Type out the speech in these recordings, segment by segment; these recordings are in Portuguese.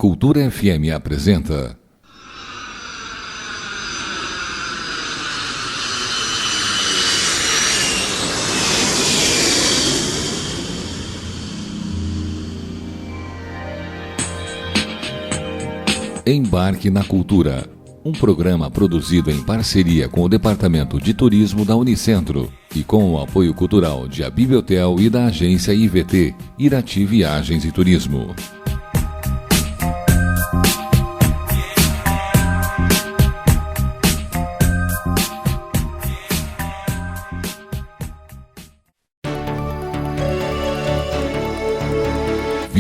Cultura FM apresenta Embarque na Cultura, um programa produzido em parceria com o Departamento de Turismo da Unicentro e com o apoio cultural de A Bibliotel e da agência IVT, Irati Viagens e Turismo.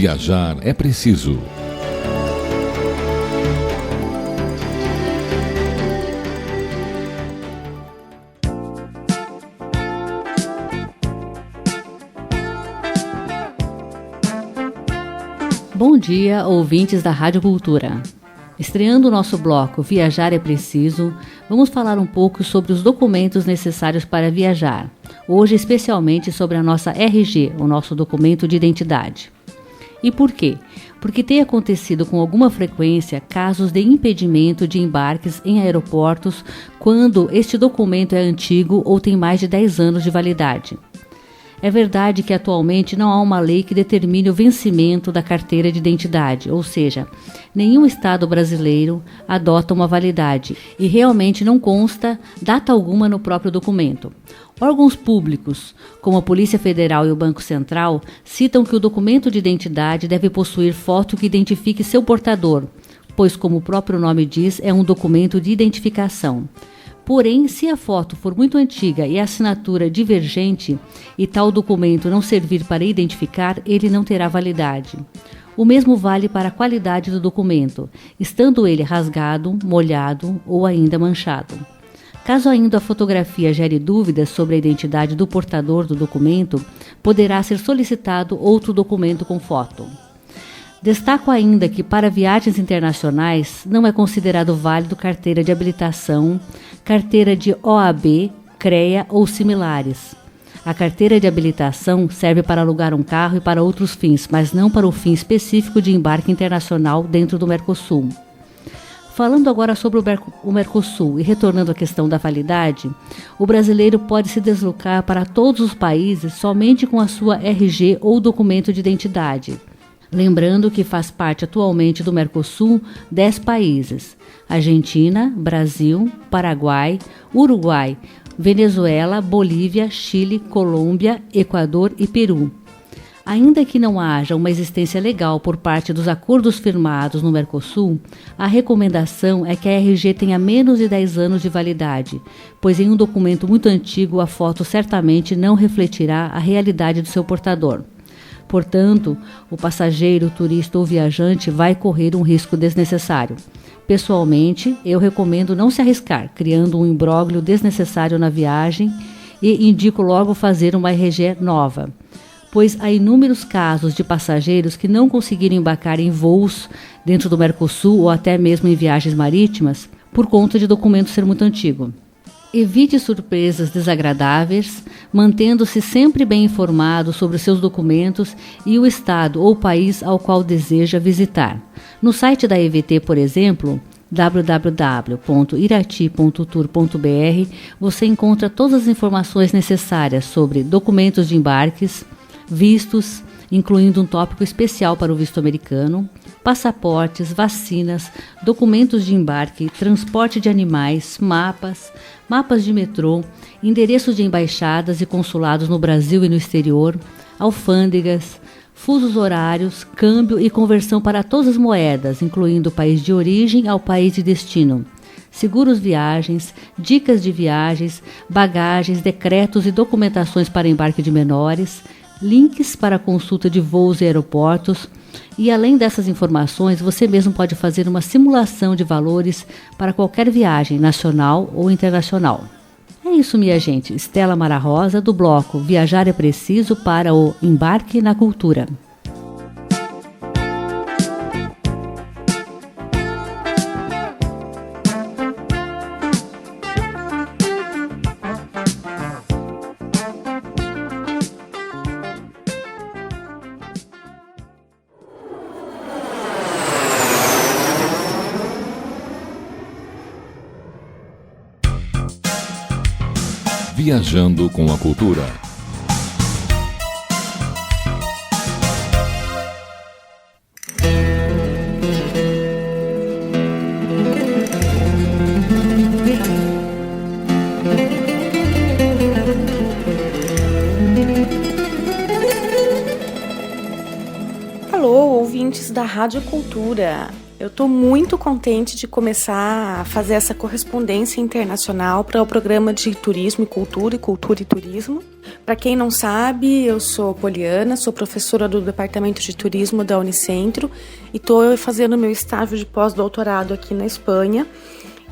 Viajar é preciso. Bom dia, ouvintes da Rádio Cultura. Estreando o nosso bloco Viajar é Preciso, vamos falar um pouco sobre os documentos necessários para viajar. Hoje, especialmente sobre a nossa RG, o nosso documento de identidade. E por quê? Porque tem acontecido com alguma frequência casos de impedimento de embarques em aeroportos quando este documento é antigo ou tem mais de 10 anos de validade. É verdade que atualmente não há uma lei que determine o vencimento da carteira de identidade, ou seja, nenhum estado brasileiro adota uma validade e realmente não consta data alguma no próprio documento. Órgãos públicos, como a Polícia Federal e o Banco Central, citam que o documento de identidade deve possuir foto que identifique seu portador, pois, como o próprio nome diz, é um documento de identificação. Porém, se a foto for muito antiga e a assinatura divergente e tal documento não servir para identificar, ele não terá validade. O mesmo vale para a qualidade do documento, estando ele rasgado, molhado ou ainda manchado. Caso ainda a fotografia gere dúvidas sobre a identidade do portador do documento, poderá ser solicitado outro documento com foto. Destaco ainda que para viagens internacionais não é considerado válido carteira de habilitação, carteira de OAB, CREA ou similares. A carteira de habilitação serve para alugar um carro e para outros fins, mas não para o fim específico de embarque internacional dentro do Mercosul. Falando agora sobre o Mercosul e retornando à questão da validade, o brasileiro pode se deslocar para todos os países somente com a sua RG ou documento de identidade. Lembrando que faz parte atualmente do Mercosul 10 países: Argentina, Brasil, Paraguai, Uruguai, Venezuela, Bolívia, Chile, Colômbia, Equador e Peru. Ainda que não haja uma existência legal por parte dos acordos firmados no Mercosul, a recomendação é que a RG tenha menos de 10 anos de validade, pois em um documento muito antigo a foto certamente não refletirá a realidade do seu portador. Portanto, o passageiro, turista ou viajante vai correr um risco desnecessário. Pessoalmente, eu recomendo não se arriscar, criando um imbróglio desnecessário na viagem e indico logo fazer uma RG nova, pois há inúmeros casos de passageiros que não conseguiram embarcar em voos dentro do Mercosul ou até mesmo em viagens marítimas por conta de documento ser muito antigo. Evite surpresas desagradáveis, mantendo-se sempre bem informado sobre os seus documentos e o estado ou país ao qual deseja visitar. No site da EVT, por exemplo, www.irati.tour.br, você encontra todas as informações necessárias sobre documentos de embarques, vistos, incluindo um tópico especial para o visto americano, passaportes, vacinas, documentos de embarque, transporte de animais, mapas de metrô, endereços de embaixadas e consulados no Brasil e no exterior, alfândegas, fusos horários, câmbio e conversão para todas as moedas, incluindo o país de origem ao país de destino, seguros viagens, dicas de viagens, bagagens, decretos e documentações para embarque de menores, links para consulta de voos e aeroportos. E além dessas informações, você mesmo pode fazer uma simulação de valores para qualquer viagem, nacional ou internacional. É isso, minha gente. Estela Mara Rosa, do bloco Viajar é Preciso, para o Embarque na Cultura. Viajando com a Cultura. Alô, ouvintes da Rádio Cultura. Eu estou muito contente de começar a fazer essa correspondência internacional para o programa de Turismo e Cultura e Turismo. Para quem não sabe, eu sou Poliana, sou professora do Departamento de Turismo da Unicentro e estou fazendo meu estágio de pós-doutorado aqui na Espanha.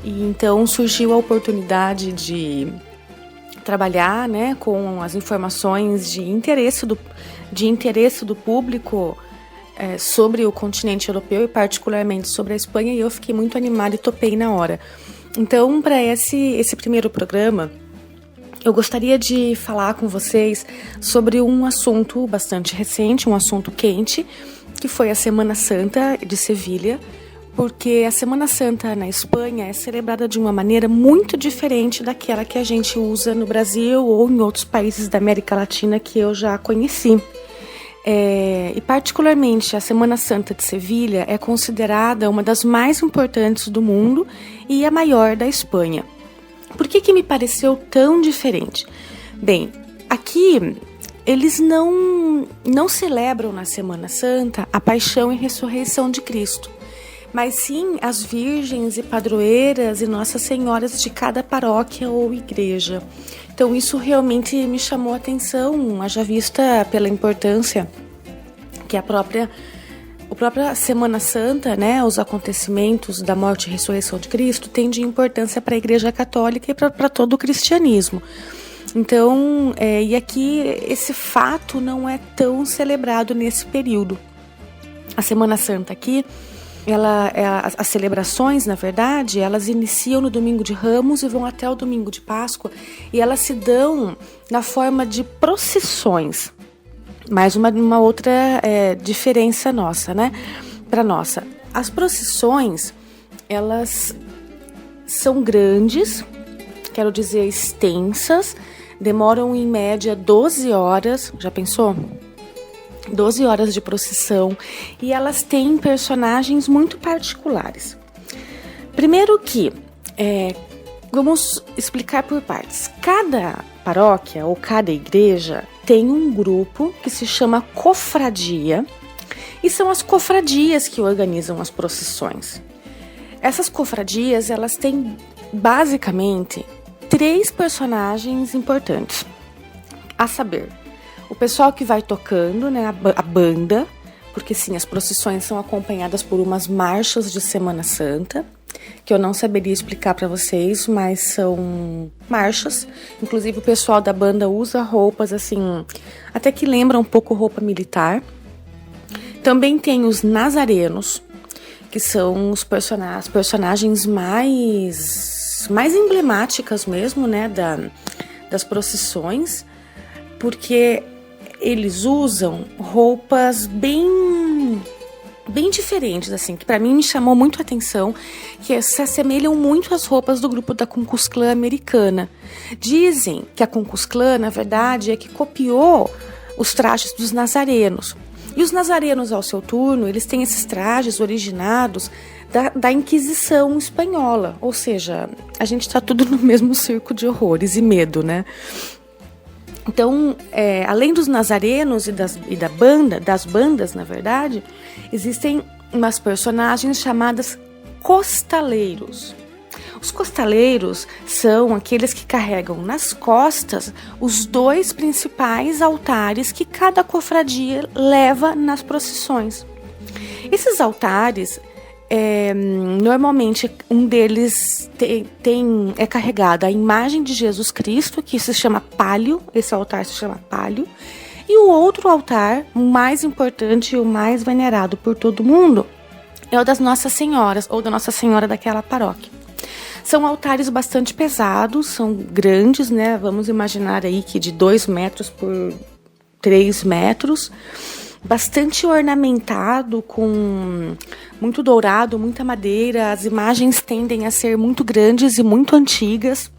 E então surgiu a oportunidade de trabalhar, né, com as informações de interesse do público sobre o continente europeu e particularmente sobre a Espanha, e eu fiquei muito animada e topei na hora. Então, para esse primeiro programa, eu gostaria de falar com vocês sobre um assunto bastante recente, um assunto quente, que foi a Semana Santa de Sevilha, porque a Semana Santa na Espanha é celebrada de uma maneira muito diferente daquela que a gente usa no Brasil ou em outros países da América Latina que eu já conheci. E particularmente a Semana Santa de Sevilha é considerada uma das mais importantes do mundo e a maior da Espanha. Por que me pareceu tão diferente? Bem, aqui eles não celebram na Semana Santa a paixão e ressurreição de Cristo, mas sim as virgens e padroeiras e Nossas Senhoras de cada paróquia ou igreja. Então isso realmente me chamou a atenção, haja vista pela importância que a própria Semana Santa, né, os acontecimentos da morte e ressurreição de Cristo, tem de importância para a Igreja Católica e para todo o cristianismo. Então, e aqui esse fato não é tão celebrado nesse período. A Semana Santa aqui, as celebrações, na verdade, elas iniciam no Domingo de Ramos e vão até o Domingo de Páscoa, e elas se dão na forma de procissões. Mais uma outra diferença nossa, né? Para nossa. As procissões, elas são grandes, quero dizer extensas, demoram em média 12 horas, já pensou? 12 horas de procissão, e elas têm personagens muito particulares. Primeiro que, vamos explicar por partes. Cada paróquia ou cada igreja tem um grupo que se chama cofradia, e são as cofradias que organizam as procissões. Essas cofradias, elas têm basicamente 3 personagens importantes, a saber, o pessoal que vai tocando, né, a banda, porque sim, as procissões são acompanhadas por umas marchas de Semana Santa, que eu não saberia explicar para vocês, mas são marchas. Inclusive o pessoal da banda usa roupas assim, até que lembram um pouco roupa militar. Também tem os nazarenos, que são os personagens mais emblemáticas mesmo, né, das procissões, porque eles usam roupas bem diferentes, assim, que para mim me chamou muito a atenção, que se assemelham muito às roupas do grupo da Ku Klux Klan americana. Dizem que a Ku Klux Klan, na verdade, é que copiou os trajes dos nazarenos. E os nazarenos, ao seu turno, eles têm esses trajes originados da Inquisição espanhola, ou seja, a gente está tudo no mesmo circo de horrores e medo, né? Então, além dos nazarenos das bandas, na verdade, existem umas personagens chamadas costaleiros. Os costaleiros são aqueles que carregam nas costas os 2 principais altares que cada cofradia leva nas procissões. Esses altares, normalmente um deles é carregado a imagem de Jesus Cristo, que se chama pálio, esse altar se chama pálio, e o outro altar, o mais importante e o mais venerado por todo mundo, é o das Nossas Senhoras, ou da Nossa Senhora daquela paróquia. São altares bastante pesados, são grandes, né? Vamos imaginar aí que de 2 metros por 3 metros, bastante ornamentado, com muito dourado, muita madeira. As imagens tendem a ser muito grandes e muito antigas.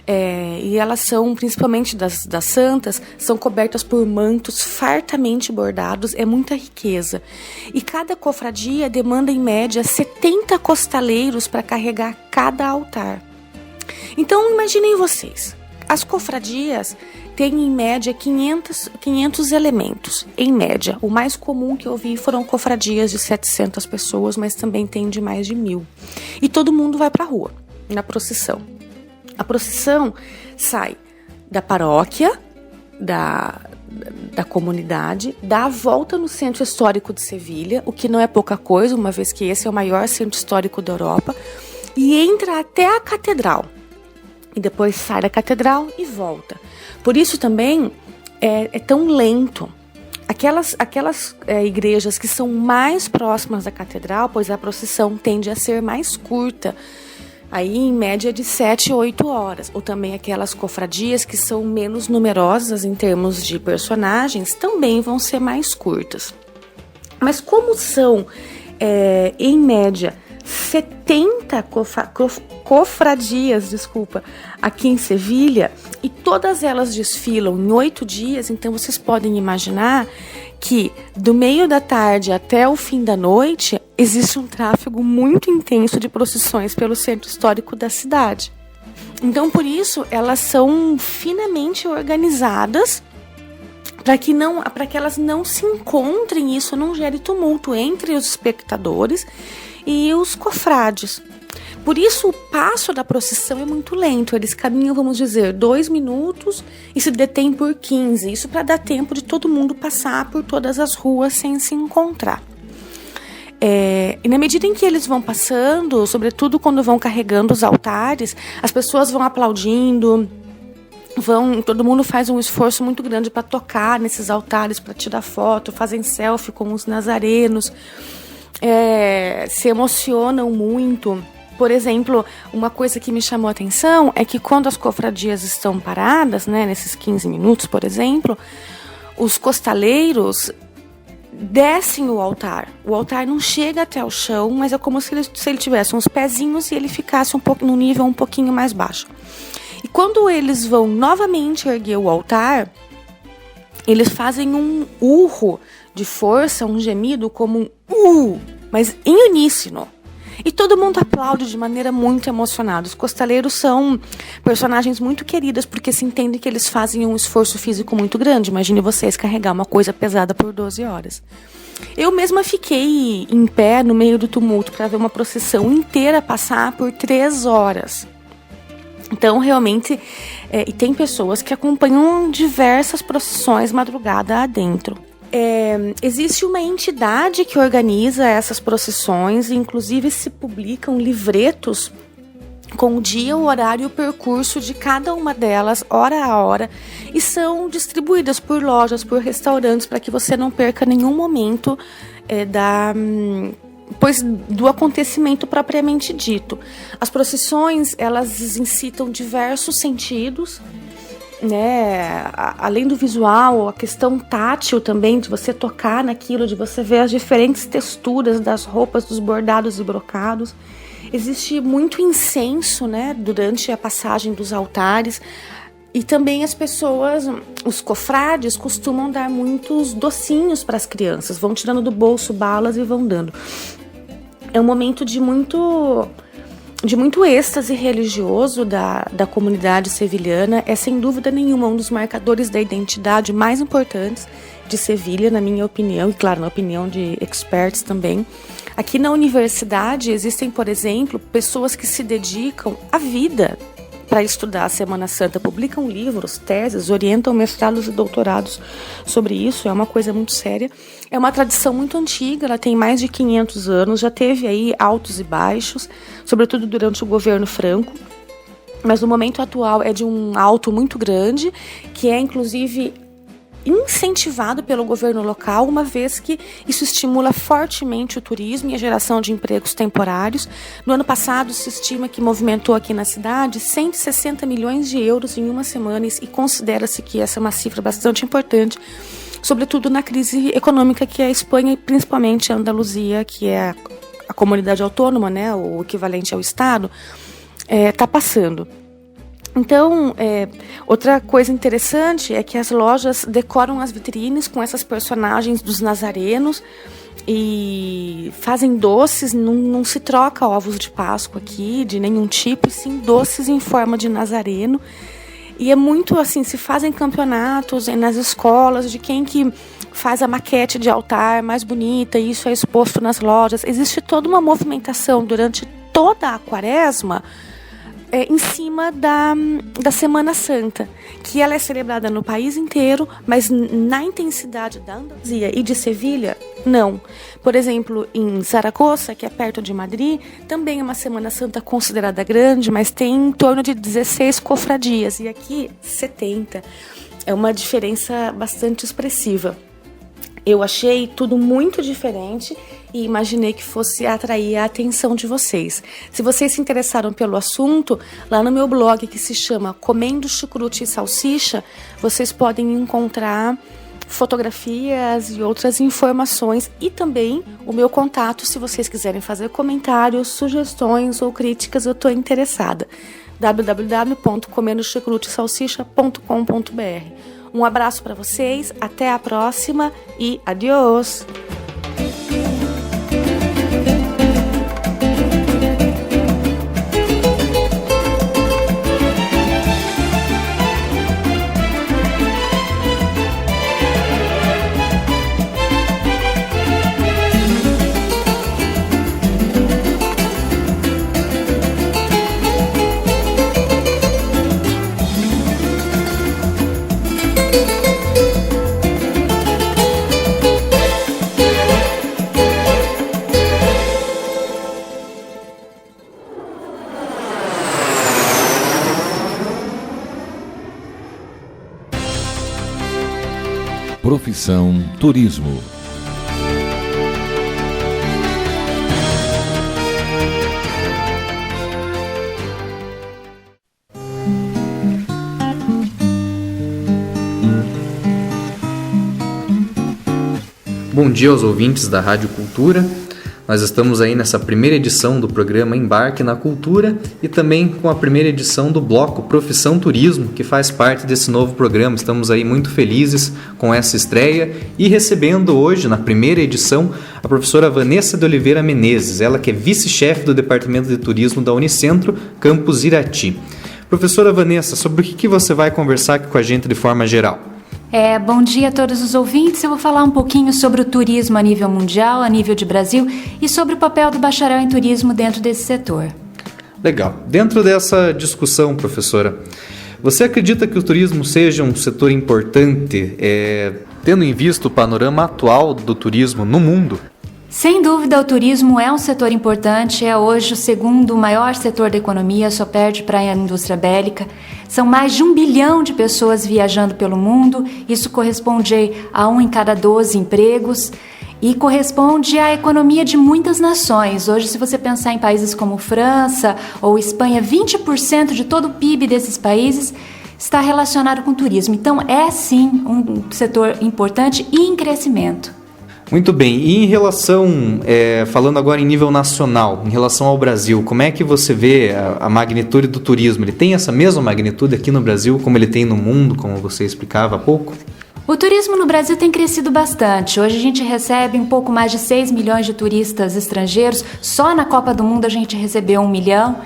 E elas são, principalmente das santas, são cobertas por mantos fartamente bordados, é muita riqueza. E cada cofradia demanda, em média, 70 costaleiros para carregar cada altar. Então, imaginem vocês, as cofradias têm, em média, 500 elementos, em média. O mais comum que eu vi foram cofradias de 700 pessoas, mas também tem de mais de 1.000. E todo mundo vai para a rua, na procissão. A procissão sai da paróquia, da comunidade, dá a volta no Centro Histórico de Sevilha, o que não é pouca coisa, uma vez que esse é o maior centro histórico da Europa, e entra até a catedral. E depois sai da catedral e volta. Por isso também é tão lento. Aquelas igrejas que são mais próximas da catedral, pois a procissão tende a ser mais curta, aí em média de 7 a 8 horas. Ou também aquelas cofradias que são menos numerosas em termos de personagens, também vão ser mais curtas. Mas como são, em média, 70 cofradias, aqui em Sevilha, e todas elas desfilam em 8 dias, então vocês podem imaginar que do meio da tarde até o fim da noite existe um tráfego muito intenso de procissões pelo centro histórico da cidade. Então, por isso, elas são finamente organizadas para que elas não se encontrem, isso não gere tumulto entre os espectadores e os cofrades. Por isso, o passo da procissão é muito lento. Eles caminham, vamos dizer, 2 minutos e se detêm por 15. Isso para dar tempo de todo mundo passar por todas as ruas sem se encontrar. E na medida em que eles vão passando, sobretudo quando vão carregando os altares, as pessoas vão aplaudindo, todo mundo faz um esforço muito grande para tocar nesses altares, para tirar foto, fazem selfie com os nazarenos, se emocionam muito. Por exemplo, uma coisa que me chamou a atenção é que quando as cofradias estão paradas, né, nesses 15 minutos, por exemplo, os costaleiros descem o altar. O altar não chega até o chão, mas é como se ele tivesse uns pezinhos e ele ficasse num nível um pouquinho mais baixo. E quando eles vão novamente erguer o altar, eles fazem um urro de força, um gemido como um mas em uníssono. E todo mundo aplaude de maneira muito emocionada. Os costaleiros são personagens muito queridos, porque se entende que eles fazem um esforço físico muito grande. Imagine vocês carregar uma coisa pesada por 12 horas. Eu mesma fiquei em pé no meio do tumulto para ver uma procissão inteira passar por 3 horas. Então, realmente, e tem pessoas que acompanham diversas procissões madrugada adentro. Existe uma entidade que organiza essas procissões, e inclusive se publicam livretos com o dia, o horário e o percurso de cada uma delas, hora a hora, e são distribuídas por lojas, por restaurantes, para que você não perca nenhum momento do acontecimento propriamente dito. As procissões, elas incitam diversos sentidos, né? Além do visual, a questão tátil também, de você tocar naquilo, de você ver as diferentes texturas das roupas, dos bordados e brocados. Existe muito incenso, né, durante a passagem dos altares. E também as pessoas, os cofrades, costumam dar muitos docinhos para as crianças. Vão tirando do bolso balas e vão dando. É um momento de muito êxtase religioso da comunidade sevilhana. É sem dúvida nenhuma um dos marcadores da identidade mais importantes de Sevilha, na minha opinião, e claro, na opinião de experts também. Aqui na universidade existem, por exemplo, pessoas que se dedicam à vida para estudar a Semana Santa, publicam livros, teses, orientam mestrados e doutorados sobre isso. É uma coisa muito séria. É uma tradição muito antiga, ela tem mais de 500 anos, já teve aí altos e baixos, sobretudo durante o governo Franco, mas no momento atual é de um alto muito grande, que é inclusive incentivado pelo governo local, uma vez que isso estimula fortemente o turismo e a geração de empregos temporários. No ano passado, se estima que movimentou aqui na cidade 160 milhões de euros em uma semana, e considera-se que essa é uma cifra bastante importante, sobretudo na crise econômica que a Espanha e principalmente a Andaluzia, que é a comunidade autônoma, né, o equivalente ao Estado, está passando. Então, outra coisa interessante é que as lojas decoram as vitrines com essas personagens dos nazarenos e fazem doces. Não se troca ovos de Páscoa aqui, de nenhum tipo, e sim doces em forma de nazareno. E é muito assim, se fazem campeonatos nas escolas de quem que faz a maquete de altar mais bonita, e isso é exposto nas lojas. Existe toda uma movimentação durante toda a quaresma em cima da Semana Santa, que ela é celebrada no país inteiro, mas na intensidade da Andaluzia e de Sevilha, não. Por exemplo, em Zaragoza, que é perto de Madrid, também é uma Semana Santa considerada grande, mas tem em torno de 16 cofradias, e aqui 70. É uma diferença bastante expressiva. Eu achei tudo muito diferente e imaginei que fosse atrair a atenção de vocês. Se vocês se interessaram pelo assunto, lá no meu blog, que se chama Comendo Chucrute e Salsicha, vocês podem encontrar fotografias e outras informações, e também o meu contato se vocês quiserem fazer comentários, sugestões ou críticas. Eu estou interessada. www.comendochucrutesalsicha.com.br. Um abraço para vocês, até a próxima e adiós! Profissão Turismo. Bom dia aos ouvintes da Rádio Cultura. Nós estamos aí nessa primeira edição do programa Embarque na Cultura e também com a primeira edição do bloco Profissão Turismo, que faz parte desse novo programa. Estamos aí muito felizes com essa estreia e recebendo hoje, na primeira edição, a professora Vanessa de Oliveira Menezes, ela que é vice-chefe do Departamento de Turismo da Unicentro, Campus Irati. Professora Vanessa, sobre o que você vai conversar aqui com a gente de forma geral? Bom dia a todos os ouvintes. Eu vou falar um pouquinho sobre o turismo a nível mundial, a nível de Brasil, e sobre o papel do bacharel em turismo dentro desse setor. Legal. Dentro dessa discussão, professora, você acredita que o turismo seja um setor importante, tendo em vista o panorama atual do turismo no mundo? Sem dúvida, o turismo é um setor importante, é hoje o segundo maior setor da economia, só perde para a indústria bélica. São mais de 1 bilhão de pessoas viajando pelo mundo, isso corresponde a 1 em cada 12 empregos e corresponde à economia de muitas nações. Hoje, se você pensar em países como França ou Espanha, 20% de todo o PIB desses países está relacionado com o turismo. Então, é sim um setor importante e em crescimento. Muito bem, e em relação, falando agora em nível nacional, em relação ao Brasil, como é que você vê a magnitude do turismo? Ele tem essa mesma magnitude aqui no Brasil como ele tem no mundo, como você explicava há pouco? O turismo no Brasil tem crescido bastante. Hoje a gente recebe um pouco mais de 6 milhões de turistas estrangeiros. Só na Copa do Mundo a gente recebeu 1 milhão.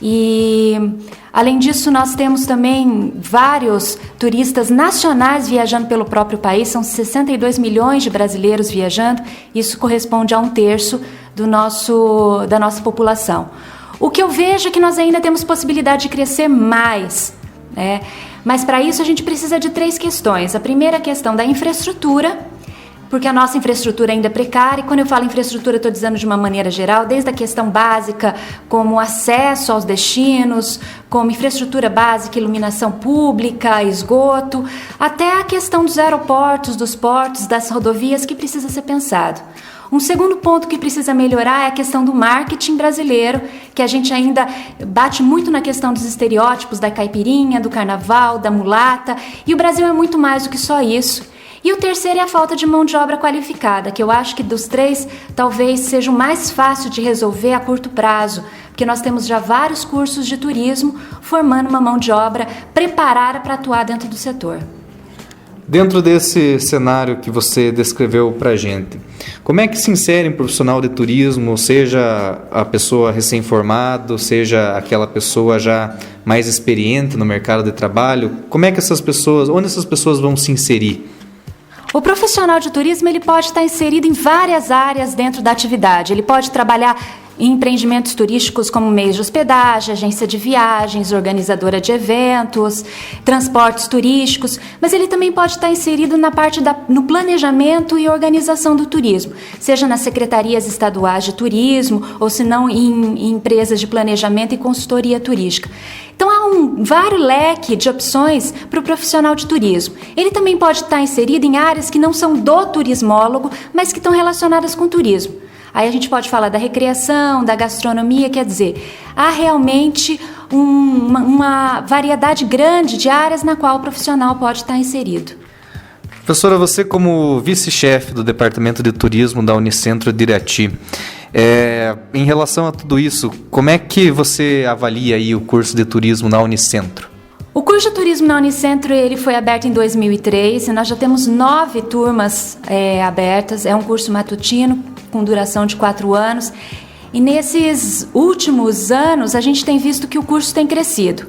E, além disso, nós temos também vários turistas nacionais viajando pelo próprio país. São 62 milhões de brasileiros viajando. Isso corresponde a 1/3 da nossa população. O que eu vejo é que nós ainda temos possibilidade de crescer mais, né? Mas para isso a gente precisa de 3 questões. A primeira questão da infraestrutura, porque a nossa infraestrutura ainda é precária, e quando eu falo infraestrutura, estou dizendo de uma maneira geral, desde a questão básica, como acesso aos destinos, como infraestrutura básica, iluminação pública, esgoto, até a questão dos aeroportos, dos portos, das rodovias, que precisa ser pensado. Um segundo ponto que precisa melhorar é a questão do marketing brasileiro, que a gente ainda bate muito na questão dos estereótipos da caipirinha, do carnaval, da mulata, e o Brasil é muito mais do que só isso. E o terceiro é a falta de mão de obra qualificada, que eu acho que dos três talvez seja o mais fácil de resolver a curto prazo, porque nós temos já vários cursos de turismo formando uma mão de obra preparada para atuar dentro do setor. Dentro desse cenário que você descreveu para a gente, como é que se insere um profissional de turismo, seja a pessoa recém-formada, seja aquela pessoa já mais experiente no mercado de trabalho? Como é que onde essas pessoas vão se inserir? O profissional de turismo ele pode estar inserido em várias áreas dentro da atividade. Ele pode trabalhar em empreendimentos turísticos como meios de hospedagem, agência de viagens, organizadora de eventos, transportes turísticos, mas ele também pode estar inserido na parte no planejamento e organização do turismo, seja nas secretarias estaduais de turismo ou se não em empresas de planejamento e consultoria turística. Então há um vário leque de opções para o profissional de turismo. Ele também pode estar inserido em áreas que não são do turismólogo, mas que estão relacionadas com o turismo. Aí a gente pode falar da recreação, da gastronomia, quer dizer, há realmente uma variedade grande de áreas na qual o profissional pode estar inserido. Professora, você como vice-chefe do Departamento de Turismo da Unicentro de Irati, em relação a tudo isso, como é que você avalia aí o curso de turismo na Unicentro? O curso de turismo na Unicentro ele foi aberto em 2003 e nós já temos 9 turmas abertas. É um curso matutino com duração de 4 anos. E nesses últimos anos a gente tem visto que o curso tem crescido.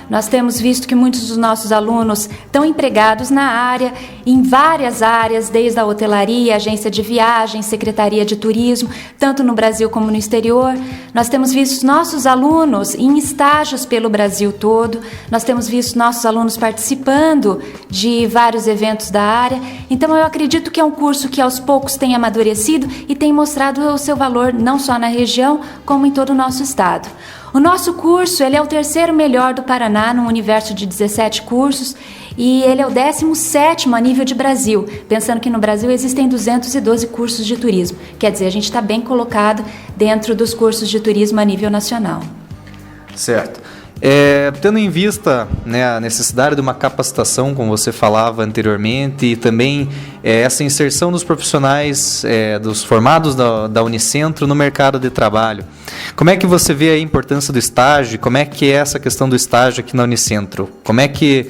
Nós temos visto que muitos dos nossos alunos estão empregados na área, em várias áreas, desde a hotelaria, agência de viagens, secretaria de turismo, tanto no Brasil como no exterior. Nós temos visto nossos alunos em estágios pelo Brasil todo, nós temos visto nossos alunos participando de vários eventos da área. Então eu acredito que é um curso que aos poucos tem amadurecido e tem mostrado o seu valor não só na região, como em todo o nosso estado. O nosso curso ele é o 3º melhor do Paraná, num universo de 17 cursos, e ele é o 17º a nível de Brasil, pensando que no Brasil existem 212 cursos de turismo. Quer dizer, a gente está bem colocado dentro dos cursos de turismo a nível nacional. Certo. Tendo em vista, a necessidade de uma capacitação, como você falava anteriormente, e também essa inserção dos profissionais, dos formados da Unicentro no mercado de trabalho, como é que você vê a importância do estágio? Como é que é essa questão do estágio aqui na Unicentro? Como é que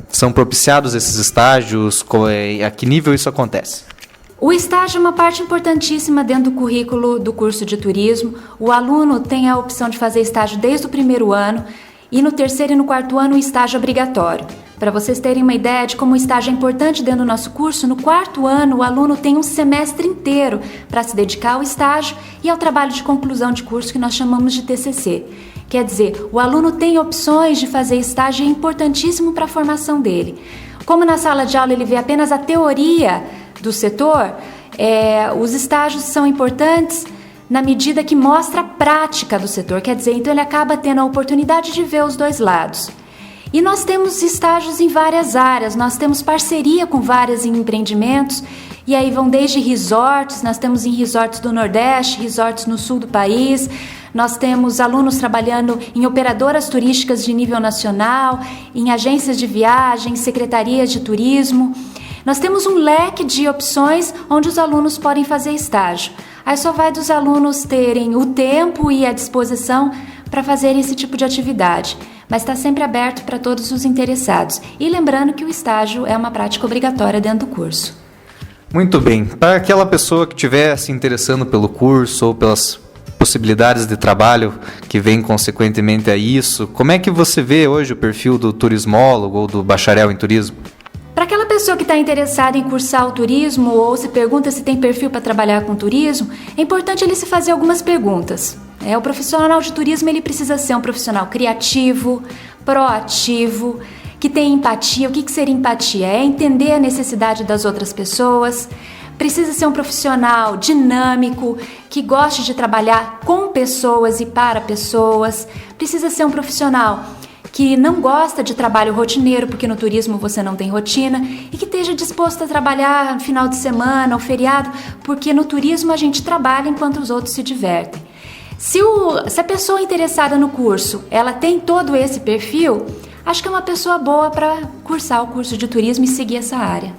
são propiciados esses estágios? A que nível isso acontece? O estágio é uma parte importantíssima dentro do currículo do curso de turismo. O aluno tem a opção de fazer estágio desde o 1º ano e no 3º e no 4º ano o estágio obrigatório. Para vocês terem uma ideia de como o estágio é importante dentro do nosso curso, no 4º ano o aluno tem um semestre inteiro para se dedicar ao estágio e ao trabalho de conclusão de curso que nós chamamos de TCC. Quer dizer, o aluno tem opções de fazer estágio e é importantíssimo para a formação dele. Como na sala de aula ele vê apenas a teoria do setor, os estágios são importantes na medida que mostra a prática do setor, quer dizer, então ele acaba tendo a oportunidade de ver os dois lados. E nós temos estágios em várias áreas, nós temos parceria com vários empreendimentos, e aí vão desde resorts, nós temos em resorts do Nordeste, resorts no sul do país, nós temos alunos trabalhando em operadoras turísticas de nível nacional, em agências de viagem, secretarias de turismo. Nós temos um leque de opções onde os alunos podem fazer estágio. Aí só vai dos alunos terem o tempo e a disposição para fazerem esse tipo de atividade. Mas está sempre aberto para todos os interessados. E lembrando que o estágio é uma prática obrigatória dentro do curso. Muito bem. Para aquela pessoa que estiver se interessando pelo curso ou pelas possibilidades de trabalho que vem consequentemente a isso, como é que você vê hoje o perfil do turismólogo ou do bacharel em turismo? Para aquela pessoa que está interessada em cursar o turismo ou se pergunta se tem perfil para trabalhar com turismo, é importante ele se fazer algumas perguntas. O profissional de turismo ele precisa ser um profissional criativo, proativo, que tem empatia. O que seria empatia? É entender a necessidade das outras pessoas. Precisa ser um profissional dinâmico, que goste de trabalhar com pessoas e para pessoas. Precisa ser um profissional que não gosta de trabalho rotineiro, porque no turismo você não tem rotina, e que esteja disposto a trabalhar no final de semana ou feriado, porque no turismo a gente trabalha enquanto os outros se divertem. Se a pessoa interessada no curso, ela tem todo esse perfil, acho que é uma pessoa boa para cursar o curso de turismo e seguir essa área.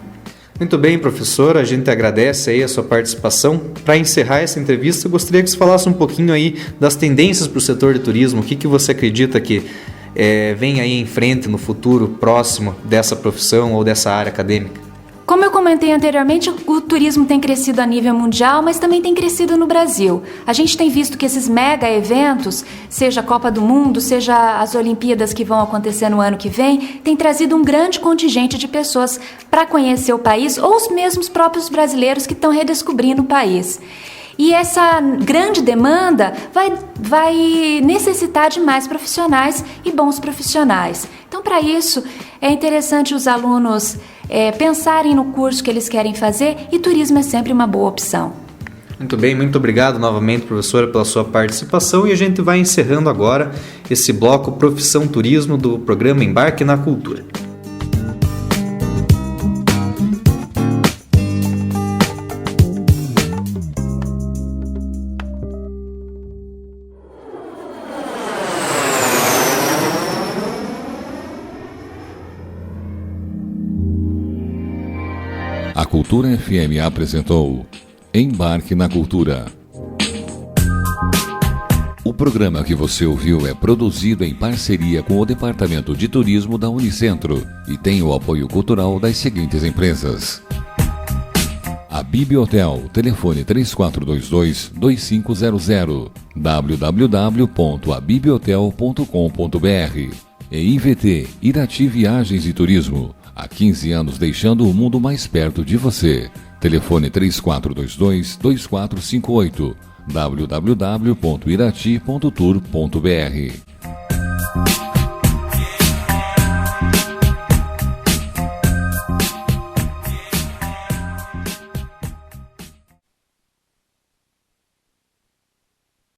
Muito bem, professor, a gente agradece aí a sua participação. Para encerrar essa entrevista, eu gostaria que você falasse um pouquinho aí das tendências para o setor de turismo. O que você acredita que vem aí em frente no futuro próximo dessa profissão ou dessa área acadêmica? Como eu comentei anteriormente, o turismo tem crescido a nível mundial, mas também tem crescido no Brasil. A gente tem visto que esses mega eventos, seja a Copa do Mundo, seja as Olimpíadas que vão acontecer no ano que vem, tem trazido um grande contingente de pessoas para conhecer o país, ou os mesmos próprios brasileiros que estão redescobrindo o país. E essa grande demanda vai necessitar de mais profissionais e bons profissionais. Então, para isso, é interessante os alunos pensarem no curso que eles querem fazer, e turismo é sempre uma boa opção. Muito bem, muito obrigado novamente, professora, pela sua participação, e a gente vai encerrando agora esse bloco Profissão Turismo do programa Embarque na Cultura. A Cultura FM apresentou Embarque na Cultura. O programa que você ouviu é produzido em parceria com o Departamento de Turismo da Unicentro e tem o apoio cultural das seguintes empresas: a Bibliotel, telefone 3422-2500, www.abibiotel.com.br, e IVT, Irati Viagens e Turismo, há 15 anos deixando o mundo mais perto de você. Telefone 3422-2458, www.irati.tour.br.